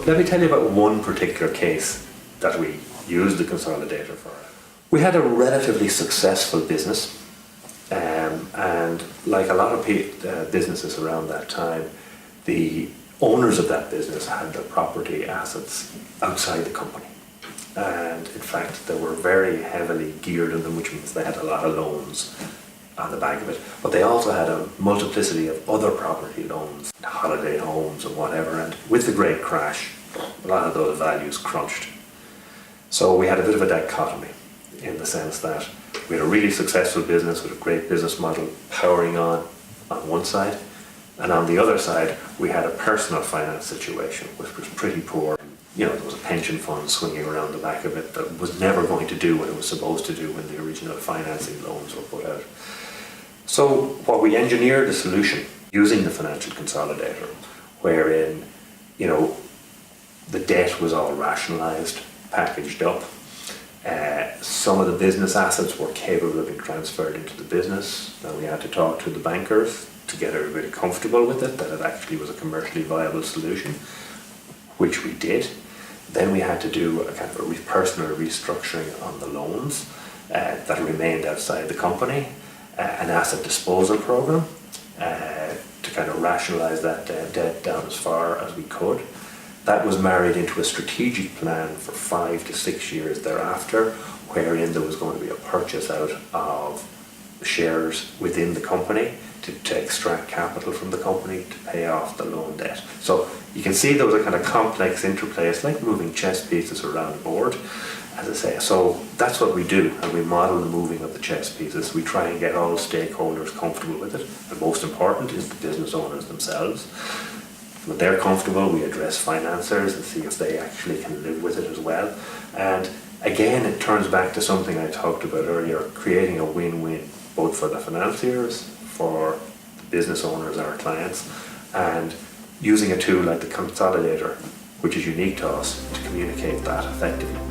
let me tell you about one particular case that we used the consolidator for. We had a relatively successful business, and like a lot of businesses around that time, the owners of that business had their property assets outside the company. And in fact, they were very heavily geared in them, which means they had a lot of loans on the back of it. But they also had a multiplicity of other property loans, holiday homes and whatever. And with the great crash, a lot of those values crunched. So we had a bit of a dichotomy in the sense that we had a really successful business with a great business model powering on one side. And on the other side, we had a personal finance situation which was pretty poor. You know, there was a pension fund swinging around the back of it that was never going to do what it was supposed to do when the original financing loans were put out. So what we engineered a solution using the Financial Consolidator, wherein, you know, the debt was all rationalised, packaged up. Some of the business assets were capable of being transferred into the business. Now we had to talk to the bankers to get everybody comfortable with it, that it actually was a commercially viable solution, which we did. Then we had to do a kind of a personal restructuring on the loans that remained outside the company, an asset disposal program to kind of rationalise that debt down as far as we could. That was married into a strategic plan for 5 to 6 years thereafter, wherein there was going to be a purchase out of shares within the company to extract capital from the company to pay off the loan debt. So you can see those are kind of complex interplays, like moving chess pieces around a board, as I say. So that's what we do, and we model the moving of the chess pieces. We try and get all stakeholders comfortable with it. The most important is the business owners themselves. When they're comfortable, we address financiers and see if they actually can live with it as well. And again, it turns back to something I talked about earlier, creating a win-win, both for the financiers, for the business owners, our clients, and using a tool like the Consolidator, which is unique to us, to communicate that effectively.